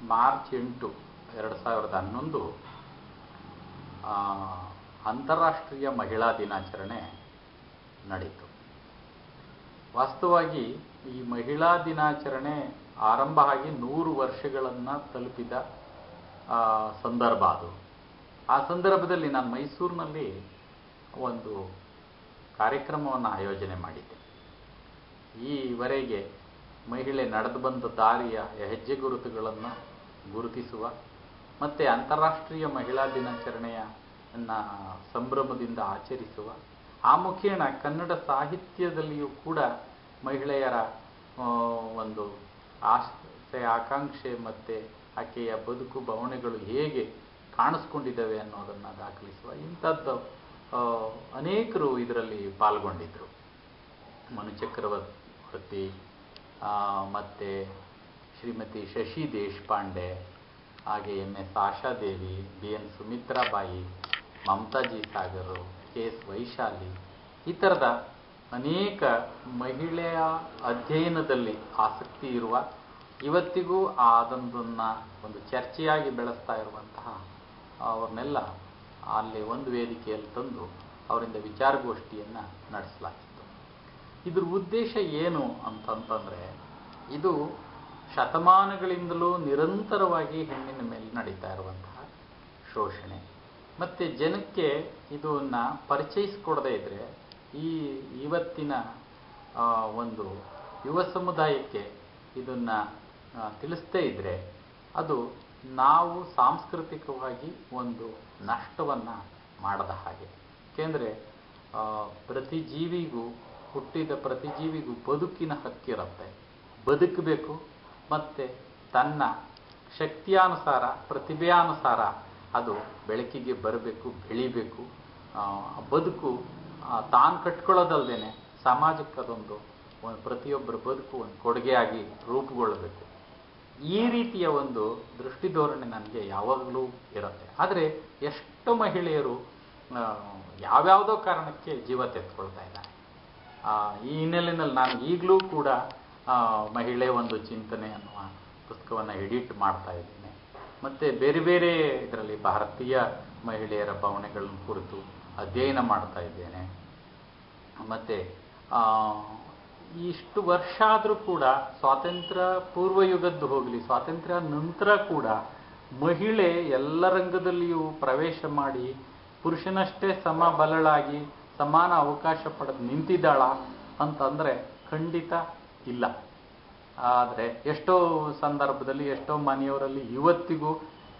March 8, 2011 ಅಂತಾರಾಷ್ಟ್ರೀಯ ಮಹಿಳಾ ದಿನಾಚರಣೆ ನಡೆಯಿತು. ವಾಸ್ತವವಾಗಿ ಈ ಮಹಿಳಾ ದಿನಾಚರಣೆ ಆರಂಭ ಆಗಿ 100 ವರ್ಷಗಳನ್ನು ತಲುಪಿದ ಸಂದರ್ಭ ಅದು. ಆ ಸಂದರ್ಭದಲ್ಲಿ ನಾನು ಮೈಸೂರಿನಲ್ಲಿ ಒಂದು ಕಾರ್ಯಕ್ರಮವನ್ನು ಆಯೋಜನೆ ಮಾಡಿದ್ದೆ. ಈವರೆಗೆ ಮಹಿಳೆ ನಡೆದು ಬಂದ ದಾರಿಯ ಹೆಜ್ಜೆ ಗುರುತುಗಳನ್ನು ಗುರುತಿಸುವ ಮತ್ತು ಅಂತಾರಾಷ್ಟ್ರೀಯ ಮಹಿಳಾ ದಿನಾಚರಣೆಯನ್ನು ಸಂಭ್ರಮದಿಂದ ಆಚರಿಸುವ, ಆ ಮುಖೇನ ಕನ್ನಡ ಸಾಹಿತ್ಯದಲ್ಲಿಯೂ ಕೂಡ ಮಹಿಳೆಯರ ಒಂದು ಆಸೆ, ಆಕಾಂಕ್ಷೆ ಮತ್ತು ಆಕೆಯ ಬದುಕು ಬವಣೆಗಳು ಹೇಗೆ ಕಾಣಿಸ್ಕೊಂಡಿದ್ದಾವೆ ಅನ್ನೋದನ್ನು ದಾಖಲಿಸುವ ಇಂಥದ್ದು ಅನೇಕರು ಇದರಲ್ಲಿ ಪಾಲ್ಗೊಂಡಿದ್ದರು. ಮನು ಚಕ್ರವರ್ತಿ ಮತ್ತು ಶ್ರೀಮತಿ ಶಶಿ ದೇಶಪಾಂಡೆ, ಹಾಗೆ MS Ashadevi, BN Sumitrabai, ಮಮತಾಜಿ Sagar, KS Vaishali, ಈ ಥರದ ಅನೇಕ ಮಹಿಳೆಯ ಅಧ್ಯಯನದಲ್ಲಿ ಆಸಕ್ತಿ ಇರುವ, ಇವತ್ತಿಗೂ ಅದೊಂದನ್ನು ಒಂದು ಚರ್ಚೆಯಾಗಿ ಬೆಳೆಸ್ತಾ ಇರುವಂತಹ ಅವ್ರನ್ನೆಲ್ಲ ಅಲ್ಲಿ ಒಂದು ವೇದಿಕೆಯಲ್ಲಿ ತಂದು ಅವರಿಂದ ವಿಚಾರಗೋಷ್ಠಿಯನ್ನು ನಡೆಸಲಾಗಿತ್ತು. ಇದ್ರ ಉದ್ದೇಶ ಏನು ಅಂತಂತಂದರೆ, ಇದು ಶತಮಾನಗಳಿಂದಲೂ ನಿರಂತರವಾಗಿ ಹೆಣ್ಣಿನ ಮೇಲೆ ನಡೀತಾ ಇರುವಂತಹ ಶೋಷಣೆ, ಮತ್ತು ಜನಕ್ಕೆ ಇದನ್ನು ಪರಿಚಯಿಸಿಕೊಡದೇ ಇದ್ದರೆ, ಇವತ್ತಿನ ಒಂದು ಯುವ ಸಮುದಾಯಕ್ಕೆ ಇದನ್ನು ತಿಳಿಸ್ತೇ ಇದ್ದರೆ, ಅದು ನಾವು ಸಾಂಸ್ಕೃತಿಕವಾಗಿ ಒಂದು ನಷ್ಟವನ್ನು ಮಾಡದ ಹಾಗೆ. ಏಕೆಂದರೆ ಪ್ರತಿ ಜೀವಿಗೂ, ಹುಟ್ಟಿದ ಪ್ರತಿ ಜೀವಿಗೂ ಬದುಕಿನ ಹಕ್ಕಿರುತ್ತೆ, ಬದುಕಬೇಕು, ಮತ್ತು ತನ್ನ ಶಕ್ತಿಯಾನುಸಾರ, ಪ್ರತಿಭೆಯಾನುಸಾರ ಅದು ಬೆಳಕಿಗೆ ಬರಬೇಕು, ಬೆಳಿಬೇಕು. ಬದುಕು ತಾನು ಕಟ್ಕೊಳ್ಳೋದಲ್ದೇನೆ ಸಮಾಜಕ್ಕೆ ಅದೊಂದು ಪ್ರತಿಯೊಬ್ಬರ ಬದುಕು ಒಂದು ಕೊಡುಗೆಯಾಗಿ ರೂಪುಗೊಳ್ಳಬೇಕು. ಈ ರೀತಿಯ ಒಂದು ದೃಷ್ಟಿಧೋರಣೆ ನನಗೆ ಯಾವಾಗಲೂ ಇರುತ್ತೆ. ಆದರೆ ಎಷ್ಟು ಮಹಿಳೆಯರು ಯಾವ್ಯಾವುದೋ ಕಾರಣಕ್ಕೆ ಜೀವ ತೆಗೆದುಕೊಳ್ತಾ ಇದ್ದಾರೆ. ಈ ಹಿನ್ನೆಲೆಯಲ್ಲಿ ನಾನು ಈಗಲೂ ಕೂಡ ಮಹಿಳೆ ಒಂದು ಚಿಂತನೆ ಅನ್ನುವ ಪುಸ್ತಕವನ್ನು ಎಡಿಟ್ ಮಾಡ್ತಾ ಇದ್ದೇನೆ. ಮತ್ತು ಬೇರೆ ಬೇರೆ ಇದರಲ್ಲಿ ಭಾರತೀಯ ಮಹಿಳೆಯರ ಭಾವನೆಗಳನ್ನು ಕುರಿತು ಅಧ್ಯಯನ ಮಾಡ್ತಾ ಇದ್ದೇನೆ. ಮತ್ತು ಇಷ್ಟು ವರ್ಷ ಆದರೂ ಕೂಡ, ಸ್ವಾತಂತ್ರ್ಯ ಪೂರ್ವ ಯುಗದ್ದು ಹೋಗಲಿ, ಸ್ವಾತಂತ್ರ್ಯ ನಂತರ ಕೂಡ ಮಹಿಳೆ ಎಲ್ಲ ರಂಗದಲ್ಲಿಯೂ ಪ್ರವೇಶ ಮಾಡಿ ಪುರುಷನಷ್ಟೇ ಸಮಬಲಳಾಗಿ ಸಮಾನ ಅವಕಾಶ ಪಡೆದು ನಿಂತಿದ್ದಾಳ ಅಂತಂದರೆ ಖಂಡಿತ ಇಲ್ಲ. ಆದರೆ ಎಷ್ಟೋ ಸಂದರ್ಭದಲ್ಲಿ, ಎಷ್ಟೋ ಮನೆಯವರಲ್ಲಿ ಇವತ್ತಿಗೂ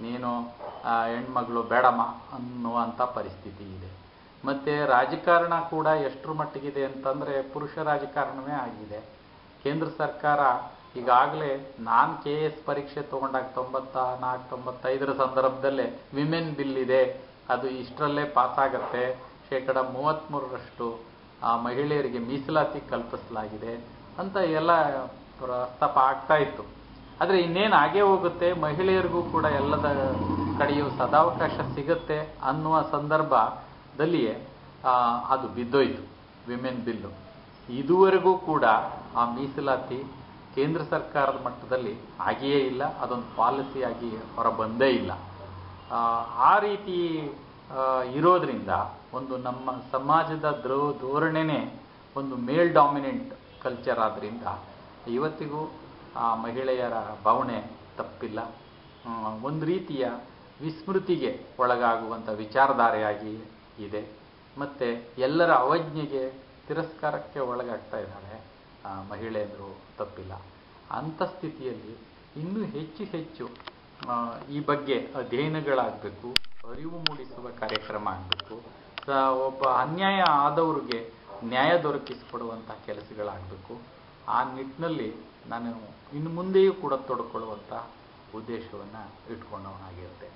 ನೀನು ಹೆಣ್ಮಗಳು ಬೇಡಮ್ಮ ಅನ್ನುವಂಥ ಪರಿಸ್ಥಿತಿ ಇದೆ. ಮತ್ತು ರಾಜಕಾರಣ ಕೂಡ ಎಷ್ಟರ ಮಟ್ಟಿಗಿದೆ ಅಂತಂದರೆ ಪುರುಷ ರಾಜಕಾರಣವೇ ಆಗಿದೆ. ಕೇಂದ್ರ ಸರ್ಕಾರ ಈಗಾಗಲೇ ನಾನು KS ಪರೀಕ್ಷೆ ತೊಗೊಂಡಾಗ 94-95 ಸಂದರ್ಭದಲ್ಲೇ ವಿಮೆನ್ ಬಿಲ್ ಇದೆ, ಅದು ಇಷ್ಟರಲ್ಲೇ ಪಾಸಾಗತ್ತೆ, 33% ಮಹಿಳೆಯರಿಗೆ ಮೀಸಲಾತಿ ಕಲ್ಪಿಸಲಾಗಿದೆ ಅಂತ ಎಲ್ಲ ಪ್ರಸ್ತಾಪ ಆಗ್ತಾ ಇತ್ತು. ಆದರೆ ಇನ್ನೇನು ಆಗೇ ಹೋಗುತ್ತೆ, ಮಹಿಳೆಯರಿಗೂ ಕೂಡ ಎಲ್ಲದ ಕಡೆಯೂ ಸದಾವಕಾಶ ಸಿಗುತ್ತೆ ಅನ್ನುವ ಸಂದರ್ಭದಲ್ಲಿಯೇ ಅದು ಬಿದ್ದೋಯ್ತು ವಿಮೆನ್ ಬಿಲ್ಲು. ಇದುವರೆಗೂ ಕೂಡ ಆ ಮೀಸಲಾತಿ ಕೇಂದ್ರ ಸರ್ಕಾರದ ಮಟ್ಟದಲ್ಲಿ ಆಗಿಯೇ ಇಲ್ಲ, ಅದೊಂದು ಪಾಲಿಸಿಯಾಗಿ ಹೊರ ಬಂದೇ ಇಲ್ಲ. ಆ ರೀತಿ ಇರೋದ್ರಿಂದ ಒಂದು ನಮ್ಮ ಸಮಾಜದ ಧೋರಣೆನೇ ಒಂದು ಮೇಲ್ ಡಾಮಿನೆಂಟ್ ಕಲ್ಚರ್ ಆದ್ದರಿಂದ ಇವತ್ತಿಗೂ ಆ ಮಹಿಳೆಯರ ಭಾವನೆ ತಪ್ಪಿಲ್ಲ. ಒಂದು ರೀತಿಯ ವಿಸ್ಮೃತಿಗೆ ಒಳಗಾಗುವಂಥ ವಿಚಾರಧಾರೆಯಾಗಿ ಇದೆ. ಮತ್ತು ಎಲ್ಲರ ಅವಜ್ಞೆಗೆ, ತಿರಸ್ಕಾರಕ್ಕೆ ಒಳಗಾಗ್ತಾ ಇದ್ದಾಳೆ ಮಹಿಳೆಯರು, ತಪ್ಪಿಲ್ಲ. ಅಂಥ ಸ್ಥಿತಿಯಲ್ಲಿ ಇನ್ನೂ ಹೆಚ್ಚು ಹೆಚ್ಚು ಈ ಬಗ್ಗೆ ಅಧ್ಯಯನಗಳಾಗಬೇಕು, ಅರಿವು ಮೂಡಿಸುವ ಕಾರ್ಯಕ್ರಮ ಆಗಬೇಕು, ಒಬ್ಬ ಅನ್ಯಾಯ ಆದವ್ರಿಗೆ ನ್ಯಾಯ ದೊರಕಿಸಿಕೊಡುವಂಥ ಕೆಲಸಗಳಾಗಬೇಕು. ಆ ನಿಟ್ಟಿನಲ್ಲಿ ನಾನು ಇನ್ನು ಮುಂದೆಯೂ ಕೂಡ ತೊಡಕೊಳ್ಳುವಂಥ ಉದ್ದೇಶವನ್ನು ಇಟ್ಕೊಂಡವನಾಗಿರುತ್ತೆ.